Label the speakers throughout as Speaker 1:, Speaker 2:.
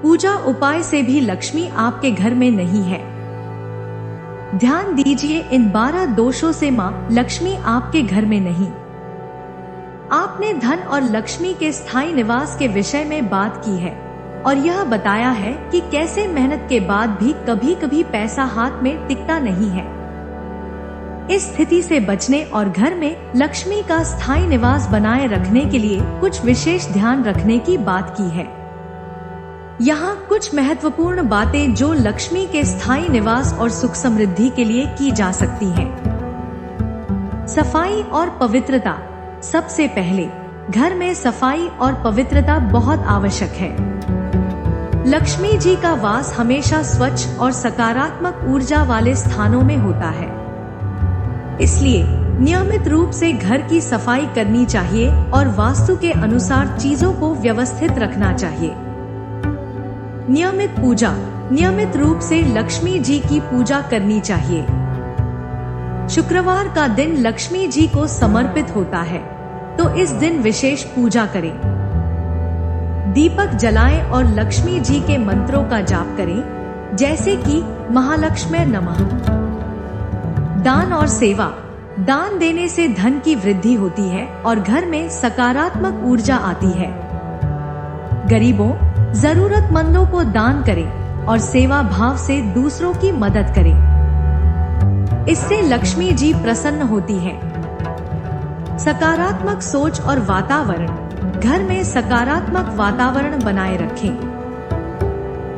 Speaker 1: पूजा उपाय से भी लक्ष्मी आपके घर में नहीं है। ध्यान दीजिए, इन 12 दोषों से मां लक्ष्मी आपके घर में नहीं। आपने धन और लक्ष्मी के स्थायी निवास के विषय में बात की है और यह बताया है कि कैसे मेहनत के बाद भी कभी कभी पैसा हाथ में टिकता नहीं है। इस स्थिति से बचने और घर में लक्ष्मी का स्थायी निवास बनाए रखने के लिए कुछ विशेष ध्यान रखने की बात की है। यहाँ कुछ महत्वपूर्ण बातें जो लक्ष्मी के स्थायी निवास और सुख समृद्धि के लिए की जा सकती हैं। सफाई और पवित्रता। सबसे पहले, घर में सफाई और पवित्रता बहुत आवश्यक है। लक्ष्मी जी का वास हमेशा स्वच्छ और सकारात्मक ऊर्जा वाले स्थानों में होता है। इसलिए नियमित रूप से घर की सफाई करनी चाहिए और वास्तु के अनुसार चीजों को व्यवस्थित रखना चाहिए। नियमित पूजा। नियमित रूप से लक्ष्मी जी की पूजा करनी चाहिए। शुक्रवार का दिन लक्ष्मी जी को समर्पित होता है, तो इस दिन विशेष पूजा करें। दीपक जलाएं और लक्ष्मी जी के मंत्रों का जाप करें, जैसे कि महालक्ष्मी नमः। दान और सेवा। दान देने से धन की वृद्धि होती है और घर में सकारात्मक ऊर्जा आती है। गरीबों, जरूरतमंदों को दान करें और सेवा भाव से दूसरों की मदद करें। इससे लक्ष्मी जी प्रसन्न होती हैं। सकारात्मक सोच और वातावरण। घर में सकारात्मक वातावरण बनाए रखें।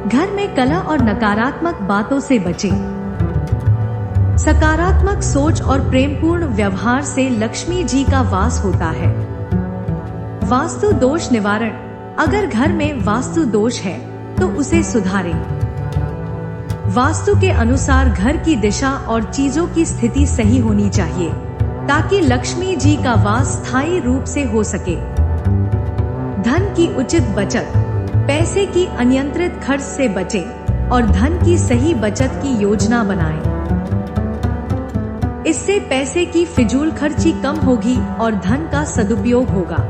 Speaker 1: घर में कलह और नकारात्मक बातों से बचें। सकारात्मक सोच और प्रेमपूर्ण व्यवहार से लक्ष्मी जी का वास होता है। वास्तु दोष निवारण। अगर घर में वास्तु दोष है तो उसे सुधारें। वास्तु के अनुसार घर की दिशा और चीजों की स्थिति सही होनी चाहिए ताकि लक्ष्मी जी का वास स्थायी रूप से हो सके। धन की उचित बचत। पैसे की अनियंत्रित खर्च से बचें और धन की सही बचत की योजना बनाएं। इससे पैसे की फिजूल खर्ची कम होगी और धन का सदुपयोग होगा।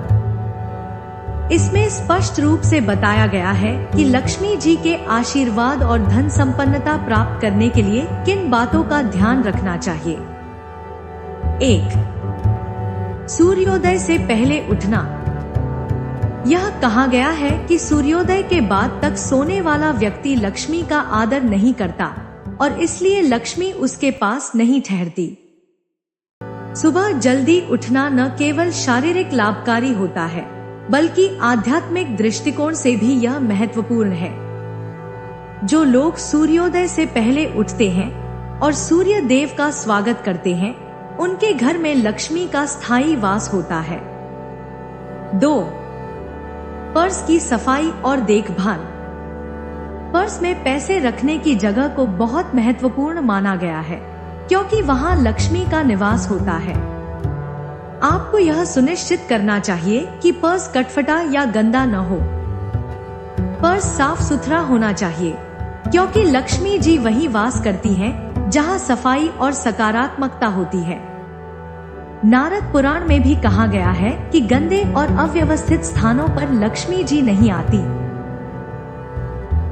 Speaker 1: इसमें स्पष्ट रूप से बताया गया है कि लक्ष्मी जी के आशीर्वाद और धन संपन्नता प्राप्त करने के लिए किन बातों का ध्यान रखना चाहिए। 1. सूर्योदय से पहले उठना। यह कहा गया है कि सूर्योदय के बाद तक सोने वाला व्यक्ति लक्ष्मी का आदर नहीं करता और इसलिए लक्ष्मी उसके पास नहीं ठहरती। सुबह जल्दी उठना न केवल शारीरिक लाभकारी होता है बल्कि आध्यात्मिक दृष्टिकोण से भी यह महत्वपूर्ण है। जो लोग सूर्योदय से पहले उठते हैं और सूर्य देव का स्वागत करते हैं, उनके घर में लक्ष्मी का स्थायी वास होता है। 2. पर्स की सफाई और देखभाल। पर्स में पैसे रखने की जगह को बहुत महत्वपूर्ण माना गया है क्योंकि वहां लक्ष्मी का निवास होता है। आपको यह सुनिश्चित करना चाहिए कि पर्स कटफटा या गंदा न हो। पर्स साफ सुथरा होना चाहिए क्योंकि लक्ष्मी जी वहीं वास करती हैं जहां सफाई और सकारात्मकता होती है। नारद पुराण में भी कहा गया है कि गंदे और अव्यवस्थित स्थानों पर लक्ष्मी जी नहीं आती।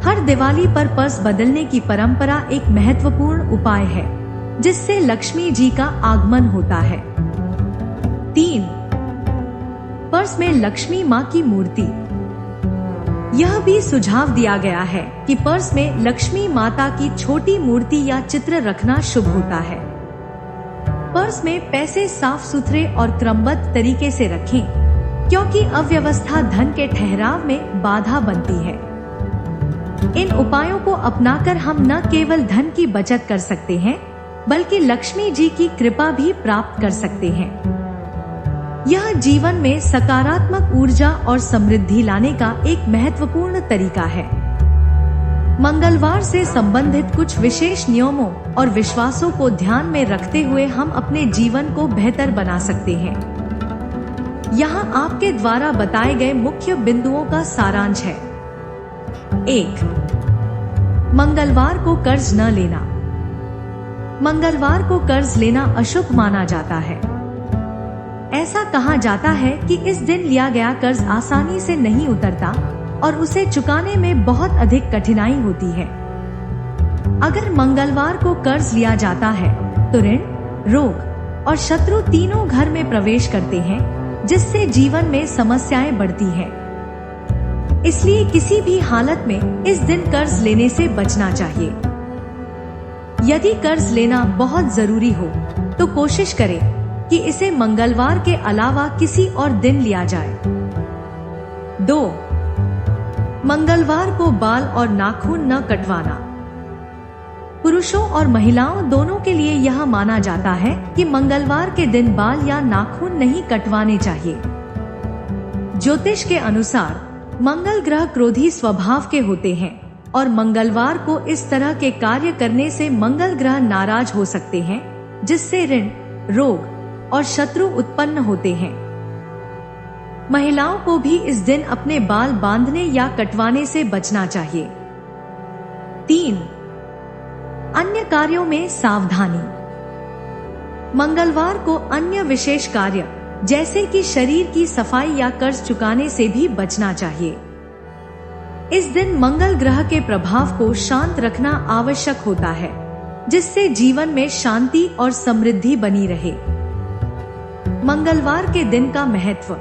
Speaker 1: हर दिवाली पर पर्स बदलने की परंपरा एक महत्वपूर्ण उपाय है जिससे लक्ष्मी जी का आगमन होता है। 3. पर्स में लक्ष्मी माँ की मूर्ति। यह भी सुझाव दिया गया है कि पर्स में लक्ष्मी माता की छोटी मूर्ति या चित्र रखना शुभ होता है। पर्स में पैसे साफ सुथरे और क्रमबद्ध तरीके से रखें क्योंकि अव्यवस्था धन के ठहराव में बाधा बनती है। इन उपायों को अपनाकर हम न केवल धन की बचत कर सकते हैं बल्कि लक्ष्मी जी की कृपा भी प्राप्त कर सकते हैं। यह जीवन में सकारात्मक ऊर्जा और समृद्धि लाने का एक महत्वपूर्ण तरीका है। मंगलवार से संबंधित कुछ विशेष नियमों और विश्वासों को ध्यान में रखते हुए हम अपने जीवन को बेहतर बना सकते हैं। यहाँ आपके द्वारा बताए गए मुख्य बिंदुओं का सारांश है। 1. मंगलवार को कर्ज न लेना। मंगलवार को कर्ज लेना अशुभ माना जाता है। ऐसा कहा जाता है कि इस दिन लिया गया कर्ज आसानी से नहीं उतरता और उसे चुकाने में बहुत अधिक कठिनाई होती है। अगर मंगलवार को कर्ज लिया जाता है तो ऋण, रोग और शत्रु तीनों घर में प्रवेश करते हैं, जिससे जीवन में समस्याएं बढ़ती हैं। इसलिए किसी भी हालत में इस दिन कर्ज लेने से बचना चाहिए। यदि कर्ज लेना बहुत जरूरी हो तो कोशिश करें कि इसे मंगलवार के अलावा किसी और दिन लिया जाए। 2. मंगलवार को बाल और नाखून न कटवाना। पुरुषों और महिलाओं दोनों के लिए यह माना जाता है कि मंगलवार के दिन बाल या नाखून नहीं कटवाने चाहिए। ज्योतिष के अनुसार मंगल ग्रह क्रोधी स्वभाव के होते हैं और मंगलवार को इस तरह के कार्य करने से मंगल ग्रह नाराज हो सकते हैं, जिससे ऋण, रोग और शत्रु उत्पन्न होते हैं। महिलाओं को भी इस दिन अपने बाल बांधने या कटवाने से बचना चाहिए। 3. अन्य कार्यों में सावधानी। मंगलवार को अन्य विशेष कार्य जैसे कि शरीर की सफाई या कर्ज चुकाने से भी बचना चाहिए। इस दिन मंगल ग्रह के प्रभाव को शांत रखना आवश्यक होता है, जिससे जीवन में शांति और समृद्धि बनी रहे। मंगलवार के दिन का महत्व।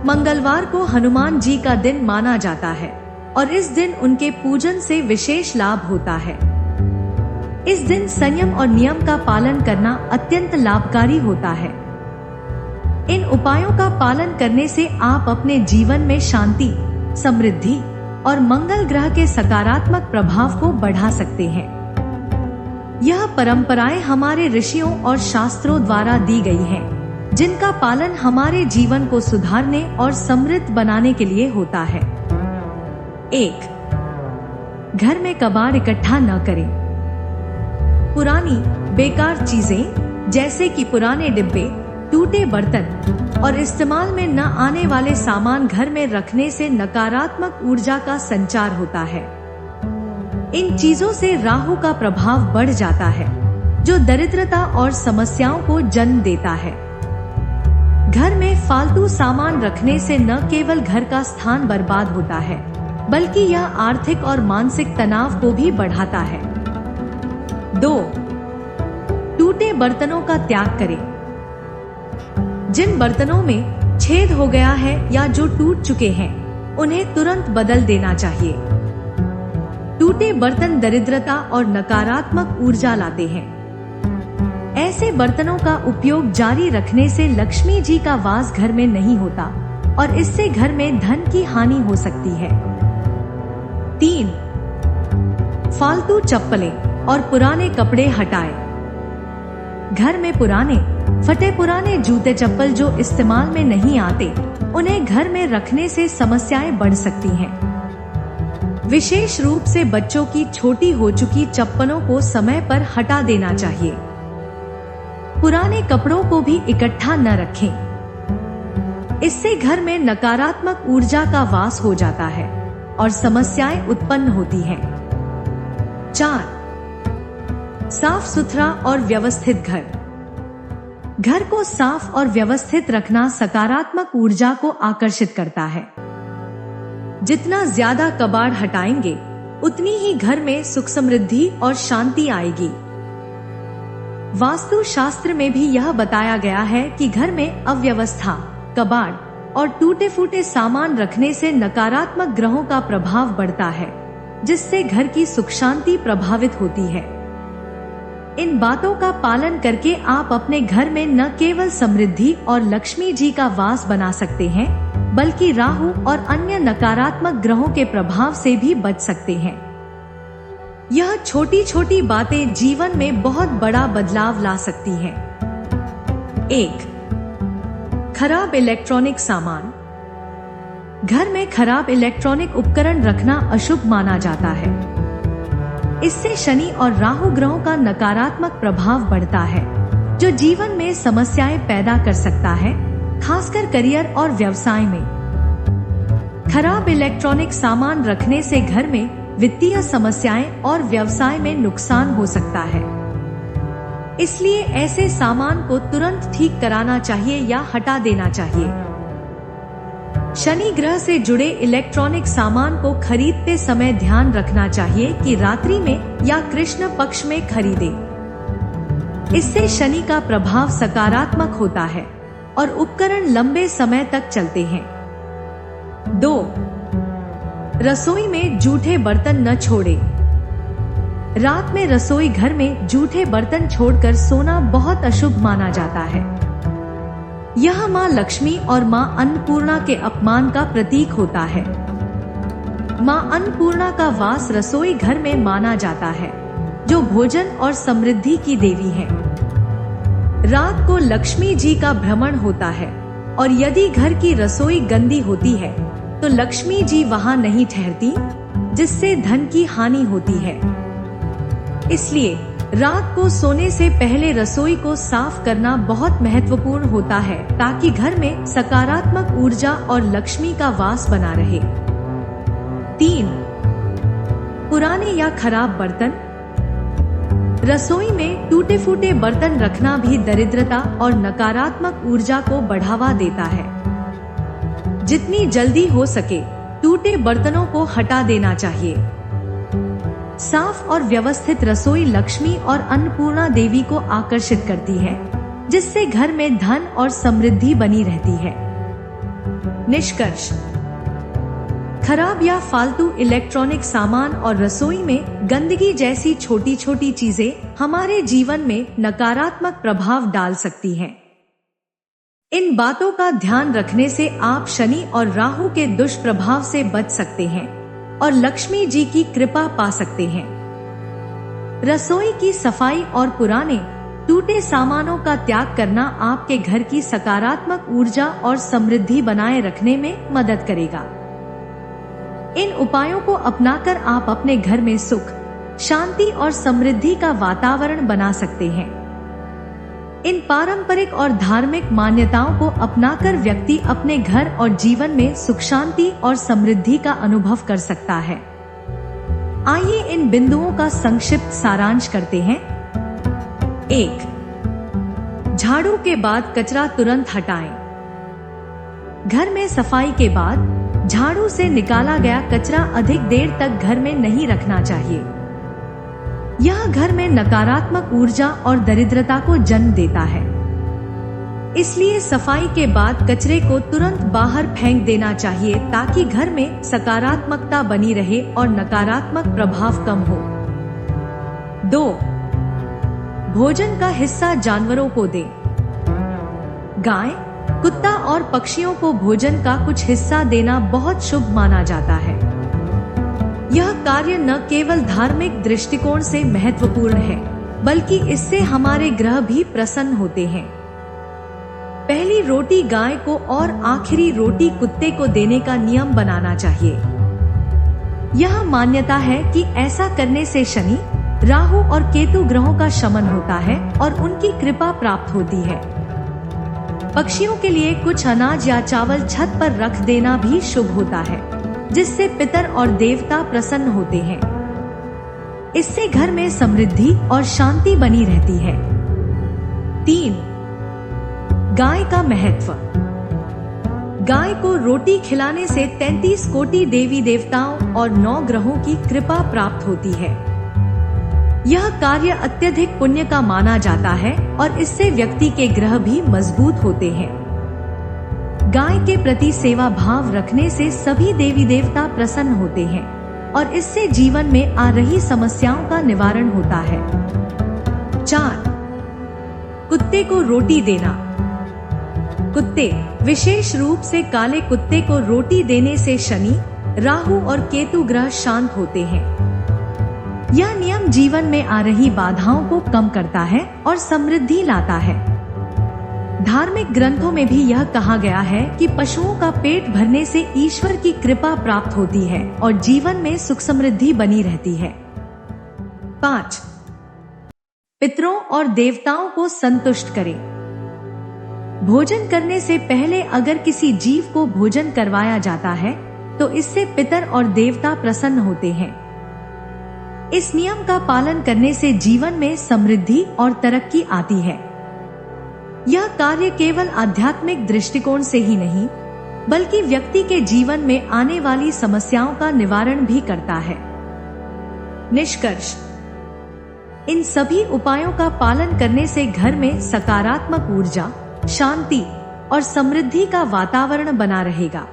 Speaker 1: मंगलवार को हनुमान जी का दिन माना जाता है और इस दिन उनके पूजन से विशेष लाभ होता है। इस दिन संयम और नियम का पालन करना अत्यंत लाभकारी होता है। इन उपायों का पालन करने से आप अपने जीवन में शांति, समृद्धि और मंगल ग्रह के सकारात्मक प्रभाव को बढ़ा सकते हैं। यह परंपराएं हमारे ऋषियों और शास्त्रों द्वारा दी गई हैं, जिनका पालन हमारे जीवन को सुधारने और समृद्ध बनाने के लिए होता है। 1. घर में कबाड़ इकट्ठा न करें। पुरानी बेकार चीजें जैसे कि पुराने डिब्बे, टूटे बर्तन और इस्तेमाल में न आने वाले सामान घर में रखने से नकारात्मक ऊर्जा का संचार होता है। इन चीजों से राहु का प्रभाव बढ़ जाता है, जो दरिद्रता और समस्याओं को जन्म देता है। घर में फालतू सामान रखने से न केवल घर का स्थान बर्बाद होता है, बल्कि यह आर्थिक और मानसिक तनाव को भी बढ़ाता है। 2. टूटे बर्तनों का त्याग करें। जिन बर्तनों में छेद हो गया है या जो टूट चुके हैं, उन्हें तुरंत बदल देना चाहिए। टूटे बर्तन दरिद्रता और नकारात्मक ऊर्जा लाते हैं। ऐसे बर्तनों का उपयोग जारी रखने से लक्ष्मी जी का वास घर में नहीं होता और इससे घर में धन की हानि हो सकती है। 3. फालतू चप्पलें और पुराने कपड़े हटाएं। घर में पुराने फटे पुराने जूते चप्पल जो इस्तेमाल में नहीं आते, उन्हें घर में रखने से समस्याएं बढ़ सकती हैं। विशेष रूप से बच्चों की छोटी हो चुकी चप्पलों को समय पर हटा देना चाहिए। पुराने कपड़ों को भी इकट्ठा न रखें। इससे घर में नकारात्मक ऊर्जा का वास हो जाता है और समस्याएं उत्पन्न होती हैं। 4. साफ सुथरा और व्यवस्थित घर। घर को साफ और व्यवस्थित रखना सकारात्मक ऊर्जा को आकर्षित करता है। जितना ज्यादा कबाड़ हटाएंगे, उतनी ही घर में सुख समृद्धि और शांति आएगी। वास्तु शास्त्र में भी यह बताया गया है कि घर में अव्यवस्था, कबाड़ और टूटे फूटे सामान रखने से नकारात्मक ग्रहों का प्रभाव बढ़ता है, जिससे घर की सुख शांति प्रभावित होती है। इन बातों का पालन करके आप अपने घर में न केवल समृद्धि और लक्ष्मी जी का वास बना सकते हैं, बल्कि राहु और अन्य नकारात्मक ग्रहों के प्रभाव से भी बच सकते हैं। यह छोटी छोटी बातें जीवन में बहुत बड़ा बदलाव ला सकती हैं। 1. खराब इलेक्ट्रॉनिक सामान। घर में खराब इलेक्ट्रॉनिक उपकरण रखना अशुभ माना जाता है। इससे शनि और राहु ग्रहों का नकारात्मक प्रभाव बढ़ता है, जो जीवन में समस्याएं पैदा कर सकता है, खासकर करियर और व्यवसाय में। खराब इलेक्ट्रॉनिक सामान रखने से घर में वित्तीय समस्याएं और व्यवसाय में नुकसान हो सकता है। इसलिए ऐसे सामान को तुरंत ठीक कराना चाहिए या हटा देना चाहिए। शनि ग्रह से जुड़े इलेक्ट्रॉनिक सामान को खरीदते समय ध्यान रखना चाहिए कि रात्रि में या कृष्ण पक्ष में खरीदे। इससे शनि का प्रभाव सकारात्मक होता है और उपकरण लंबे समय तक चलते हैं। 2. रसोई में जूठे बर्तन न छोड़े। रात में रसोई घर में जूठे बर्तन छोड़कर सोना बहुत अशुभ माना जाता है। यह मां लक्ष्मी और मां अन्नपूर्णा के अपमान का प्रतीक होता है। मां अन्नपूर्णा का वास रसोई घर में माना जाता है, जो भोजन और समृद्धि की देवी है। रात को लक्ष्मी जी का भ्रमण होता है और यदि घर की रसोई गंदी होती है तो लक्ष्मी जी वहां नहीं ठहरती, जिससे धन की हानि होती है। इसलिए रात को सोने से पहले रसोई को साफ करना बहुत महत्वपूर्ण होता है, ताकि घर में सकारात्मक ऊर्जा और लक्ष्मी का वास बना रहे। 3. पुराने या खराब बर्तन। रसोई में टूटे फूटे बर्तन रखना भी दरिद्रता और नकारात्मक ऊर्जा को बढ़ावा देता है। जितनी जल्दी हो सके टूटे बर्तनों को हटा देना चाहिए। साफ और व्यवस्थित रसोई लक्ष्मी और अन्नपूर्णा देवी को आकर्षित करती है, जिससे घर में धन और समृद्धि बनी रहती है। निष्कर्ष: खराब या फालतू इलेक्ट्रॉनिक सामान और रसोई में गंदगी जैसी छोटी छोटी चीजें हमारे जीवन में नकारात्मक प्रभाव डाल सकती हैं। इन बातों का ध्यान रखने से आप शनि और राहु के दुष्प्रभाव से बच सकते हैं और लक्ष्मी जी की कृपा पा सकते हैं। रसोई की सफाई और पुराने टूटे सामानों का त्याग करना आपके घर की सकारात्मक ऊर्जा और समृद्धि बनाए रखने में मदद करेगा। इन उपायों को अपनाकर आप अपने घर में सुख, शांति और समृद्धि का वातावरण बना सकते हैं। इन पारंपरिक और धार्मिक मान्यताओं को अपनाकर व्यक्ति अपने घर और जीवन में सुख, शांति और समृद्धि का अनुभव कर सकता है। आइए इन बिंदुओं का संक्षिप्त सारांश करते हैं। 1. झाड़ू के बाद कचरा तुरंत हटाएं। घर में सफाई के बाद झाड़ू से निकाला गया कचरा अधिक देर तक घर में नहीं रखना चाहिए। यह घर में नकारात्मक ऊर्जा और दरिद्रता को जन्म देता है। इसलिए सफाई के बाद कचरे को तुरंत बाहर फेंक देना चाहिए, ताकि घर में सकारात्मकता बनी रहे और नकारात्मक प्रभाव कम हो। 2. भोजन का हिस्सा जानवरों को दें। गाय, कुत्ता और पक्षियों को भोजन का कुछ हिस्सा देना बहुत शुभ माना जाता है। यह कार्य न केवल धार्मिक दृष्टिकोण से महत्वपूर्ण है, बल्कि इससे हमारे ग्रह भी प्रसन्न होते हैं। पहली रोटी गाय को और आखिरी रोटी कुत्ते को देने का नियम बनाना चाहिए। यह मान्यता है कि ऐसा करने से शनि, राहु और केतु ग्रहों का शमन होता है और उनकी कृपा प्राप्त होती है। पक्षियों के लिए कुछ अनाज या चावल छत पर रख देना भी शुभ होता है, जिससे पितर और देवता प्रसन्न होते हैं। इससे घर में समृद्धि और शांति बनी रहती है। 3. गाय का महत्व। गाय को रोटी खिलाने से 33 कोटि देवी देवताओं और 9 ग्रहों की कृपा प्राप्त होती है। यह कार्य अत्यधिक पुण्य का माना जाता है और इससे व्यक्ति के ग्रह भी मजबूत होते हैं। गाय के प्रति सेवा भाव रखने से सभी देवी देवता प्रसन्न होते हैं और इससे जीवन में आ रही समस्याओं का निवारण होता है। 4. कुत्ते को रोटी देना। कुत्ते, विशेष रूप से काले कुत्ते को रोटी देने से शनि, राहु और केतु ग्रह शांत होते हैं। यह नियम जीवन में आ रही बाधाओं को कम करता है और समृद्धि लाता है। धार्मिक ग्रंथों में भी यह कहा गया है कि पशुओं का पेट भरने से ईश्वर की कृपा प्राप्त होती है और जीवन में सुख समृद्धि बनी रहती है। 5. पितरों और देवताओं को संतुष्ट करें। भोजन करने से पहले अगर किसी जीव को भोजन करवाया जाता है तो इससे पितर और देवता प्रसन्न होते हैं। इस नियम का पालन करने से जीवन में समृद्धि और तरक्की आती है। यह कार्य केवल आध्यात्मिक दृष्टिकोण से ही नहीं, बल्कि व्यक्ति के जीवन में आने वाली समस्याओं का निवारण भी करता है। निष्कर्ष, इन सभी उपायों का पालन करने से घर में सकारात्मक ऊर्जा, शांति और समृद्धि का वातावरण बना रहेगा।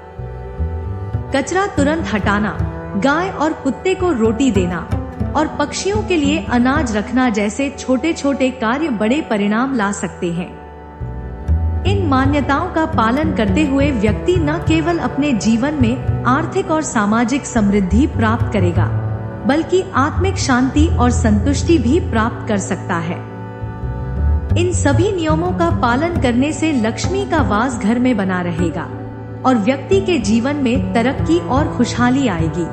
Speaker 1: कचरा तुरंत हटाना, गाय और कुत्ते को रोटी देना और पक्षियों के लिए अनाज रखना जैसे छोटे छोटे कार्य बड़े परिणाम ला सकते हैं। इन मान्यताओं का पालन करते हुए व्यक्ति न केवल अपने जीवन में आर्थिक और सामाजिक समृद्धि प्राप्त करेगा, बल्कि आत्मिक शांति और संतुष्टि भी प्राप्त कर सकता है। इन सभी नियमों का पालन करने से लक्ष्मी का वास घर में बना रहेगा और व्यक्ति के जीवन में तरक्की और खुशहाली आएगी।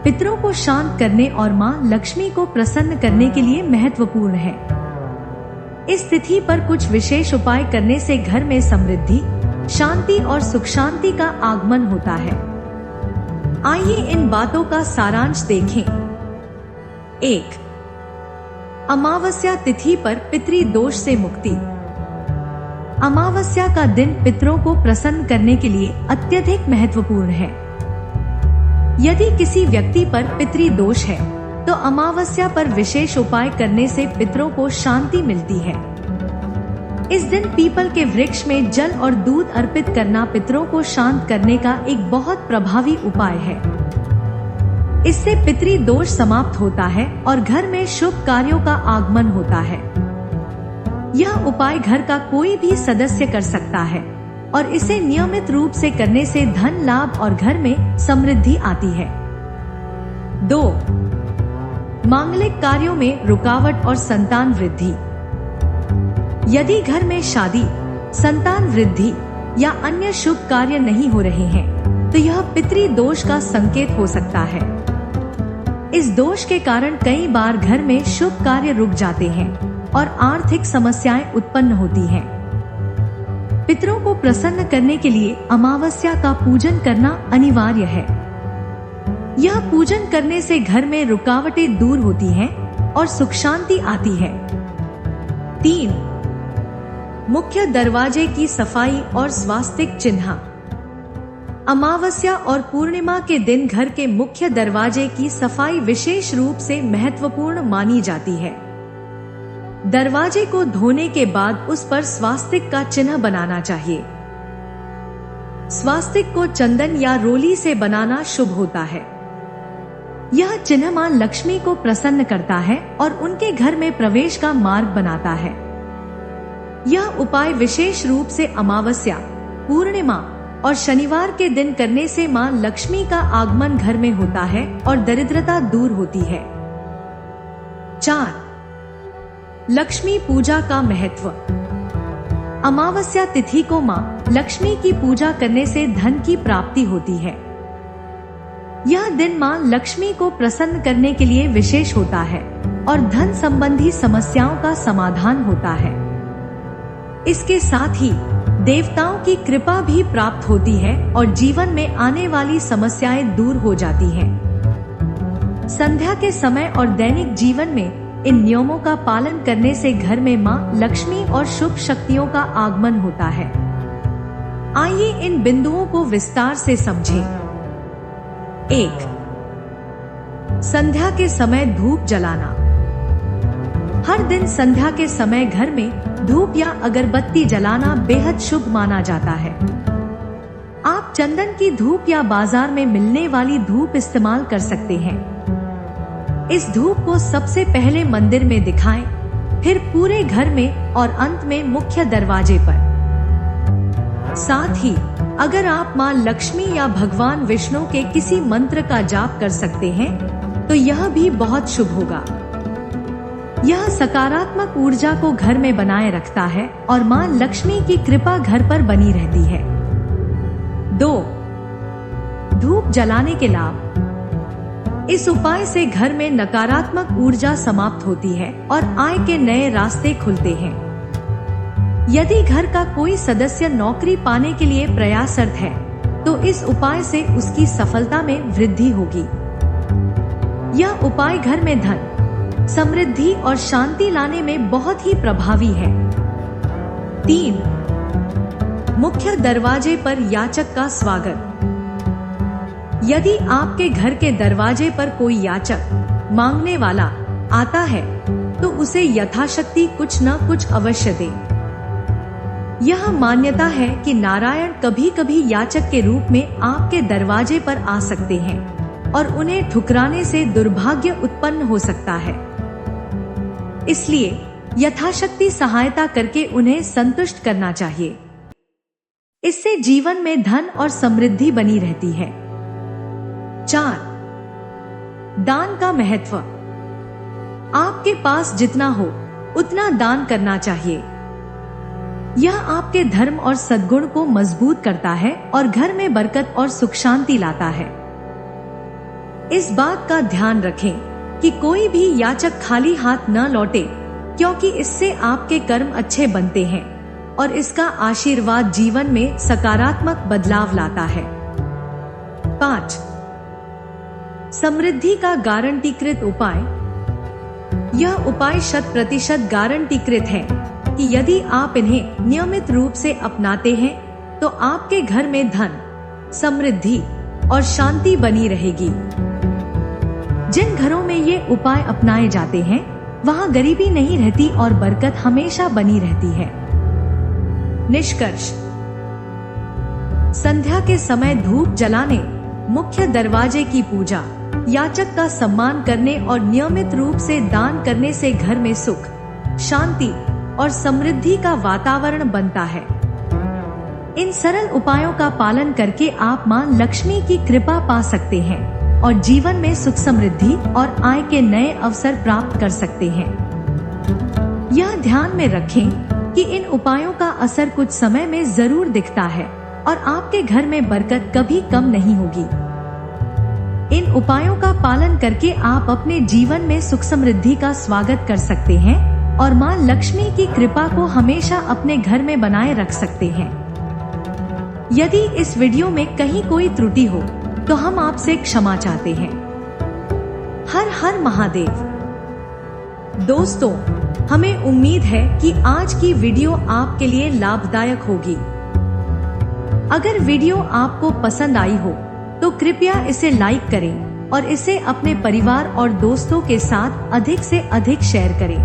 Speaker 1: पितरों को शांत करने और मां लक्ष्मी को प्रसन्न करने के लिए महत्वपूर्ण है। इस तिथि पर कुछ विशेष उपाय करने से घर में समृद्धि, शांति और सुख शांति का आगमन होता है। आइए इन बातों का सारांश देखें। 1. अमावस्या तिथि पर पितृ दोष से मुक्ति। अमावस्या का दिन पितरों को प्रसन्न करने के लिए अत्यधिक महत्वपूर्ण है। यदि किसी व्यक्ति पर पितृ दोष है तो अमावस्या पर विशेष उपाय करने से पितरों को शांति मिलती है। इस दिन पीपल के वृक्ष में जल और दूध अर्पित करना पितरों को शांत करने का एक बहुत प्रभावी उपाय है। इससे पितृ दोष समाप्त होता है और घर में शुभ कार्यों का आगमन होता है। यह उपाय घर का कोई भी सदस्य कर सकता है और इसे नियमित रूप से करने से धन लाभ और घर में समृद्धि आती है। 2. मांगलिक कार्यों में रुकावट और संतान वृद्धि। यदि घर में शादी, संतान वृद्धि या अन्य शुभ कार्य नहीं हो रहे हैं, तो यह पितृ दोष का संकेत हो सकता है। इस दोष के कारण कई बार घर में शुभ कार्य रुक जाते हैं और आर्थिक समस्याएं उत्पन्न होती हैं। पितरों को प्रसन्न करने के लिए अमावस्या का पूजन करना अनिवार्य है। यह पूजन करने से घर में रुकावटें दूर होती हैं और सुख शांति आती है। 3. मुख्य दरवाजे की सफाई और स्वास्तिक चिन्ह। अमावस्या और पूर्णिमा के दिन घर के मुख्य दरवाजे की सफाई विशेष रूप से महत्वपूर्ण मानी जाती है। दरवाजे को धोने के बाद उस पर स्वास्तिक का चिन्ह बनाना चाहिए। स्वास्तिक को चंदन या रोली से बनाना शुभ होता है। यह चिन्ह मां लक्ष्मी को प्रसन्न करता है और उनके घर में प्रवेश का मार्ग बनाता है। यह उपाय विशेष रूप से अमावस्या, पूर्णिमा और शनिवार के दिन करने से मां लक्ष्मी का आगमन घर में होता है और दरिद्रता दूर होती है। 4. लक्ष्मी पूजा का महत्व। अमावस्या तिथि को मां लक्ष्मी की पूजा करने से धन की प्राप्ति होती है। यह दिन मां लक्ष्मी को प्रसन्न करने के लिए विशेष होता है और धन संबंधी समस्याओं का समाधान होता है। इसके साथ ही देवताओं की कृपा भी प्राप्त होती है और जीवन में आने वाली समस्याएं दूर हो जाती हैं। संध्या के समय और दैनिक जीवन में इन नियमों का पालन करने से घर में मां लक्ष्मी और शुभ शक्तियों का आगमन होता है। आइए इन बिंदुओं को विस्तार से समझें। 1. संध्या के समय धूप जलाना। हर दिन संध्या के समय घर में धूप या अगरबत्ती जलाना बेहद शुभ माना जाता है। आप चंदन की धूप या बाजार में मिलने वाली धूप इस्तेमाल कर सकते हैं। इस धूप को सबसे पहले मंदिर में दिखाएं, फिर पूरे घर में और अंत में मुख्य दरवाजे पर। साथ ही अगर आप मां लक्ष्मी या भगवान विष्णु के किसी मंत्र का जाप कर सकते हैं तो यह भी बहुत शुभ होगा। यह सकारात्मक ऊर्जा को घर में बनाए रखता है और मां लक्ष्मी की कृपा घर पर बनी रहती है। 2. धूप जलाने के लाभ। इस उपाय से घर में नकारात्मक ऊर्जा समाप्त होती है और आय के नए रास्ते खुलते हैं। यदि घर का कोई सदस्य नौकरी पाने के लिए प्रयासरत है तो इस उपाय से उसकी सफलता में वृद्धि होगी। यह उपाय घर में धन, समृद्धि और शांति लाने में बहुत ही प्रभावी है। 3. मुख्य दरवाजे पर याचक का स्वागत। यदि आपके घर के दरवाजे पर कोई याचक मांगने वाला आता है तो उसे यथाशक्ति कुछ न कुछ अवश्य दे। यह मान्यता है कि नारायण कभी कभी याचक के रूप में आपके दरवाजे पर आ सकते हैं और उन्हें ठुकराने से दुर्भाग्य उत्पन्न हो सकता है। इसलिए यथाशक्ति सहायता करके उन्हें संतुष्ट करना चाहिए। इससे जीवन में धन और समृद्धि बनी रहती है। 4. दान का महत्व। आपके पास जितना हो उतना दान करना चाहिए। यह आपके धर्म और सद्गुण को मजबूत करता है और घर में बरकत और सुख शांति लाता है। इस बात का ध्यान रखें कि कोई भी याचक खाली हाथ न लौटे, क्योंकि इससे आपके कर्म अच्छे बनते हैं और इसका आशीर्वाद जीवन में सकारात्मक बदलाव लाता है। 5. समृद्धि का गारंटीकृत उपाय। यह उपाय 100% गारंटीकृत है कि यदि आप इन्हें नियमित रूप से अपनाते हैं तो आपके घर में धन, समृद्धि और शांति बनी रहेगी। जिन घरों में ये उपाय अपनाए जाते हैं वहां गरीबी नहीं रहती और बरकत हमेशा बनी रहती है। निष्कर्ष। संध्या के समय धूप जलाने, मुख्य दरवाजे की पूजा, याचक का सम्मान करने और नियमित रूप से दान करने से घर में सुख, शांति और समृद्धि का वातावरण बनता है। इन सरल उपायों का पालन करके आप मां लक्ष्मी की कृपा पा सकते हैं और जीवन में सुख, समृद्धि और आय के नए अवसर प्राप्त कर सकते हैं। यह ध्यान में रखें कि इन उपायों का असर कुछ समय में जरूर दिखता है और आपके घर में बरकत कभी कम नहीं होगी। इन उपायों का पालन करके आप अपने जीवन में सुख, समृद्धि का स्वागत कर सकते हैं और मां लक्ष्मी की कृपा को हमेशा अपने घर में बनाए रख सकते हैं। यदि इस वीडियो में कहीं कोई त्रुटि हो तो हम आपसे क्षमा चाहते हैं। हर हर महादेव। दोस्तों, हमें उम्मीद है कि आज की वीडियो आपके लिए लाभदायक होगी। अगर वीडियो आपको पसंद आई हो तो कृपया इसे लाइक करें और इसे अपने परिवार और दोस्तों के साथ अधिक से अधिक शेयर करें।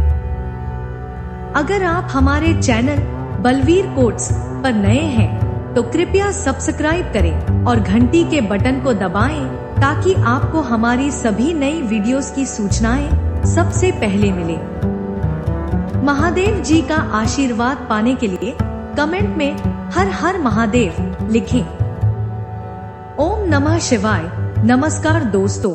Speaker 1: अगर आप हमारे चैनल बलवीर कोट्स पर नए हैं तो कृपया सब्सक्राइब करें और घंटी के बटन को दबाएं ताकि आपको हमारी सभी नई वीडियोस की सूचनाएं सबसे पहले मिले। महादेव जी का आशीर्वाद पाने के लिए कमेंट में हर हर महादेव लिखें। ओम नमः शिवाय। नमस्कार दोस्तों।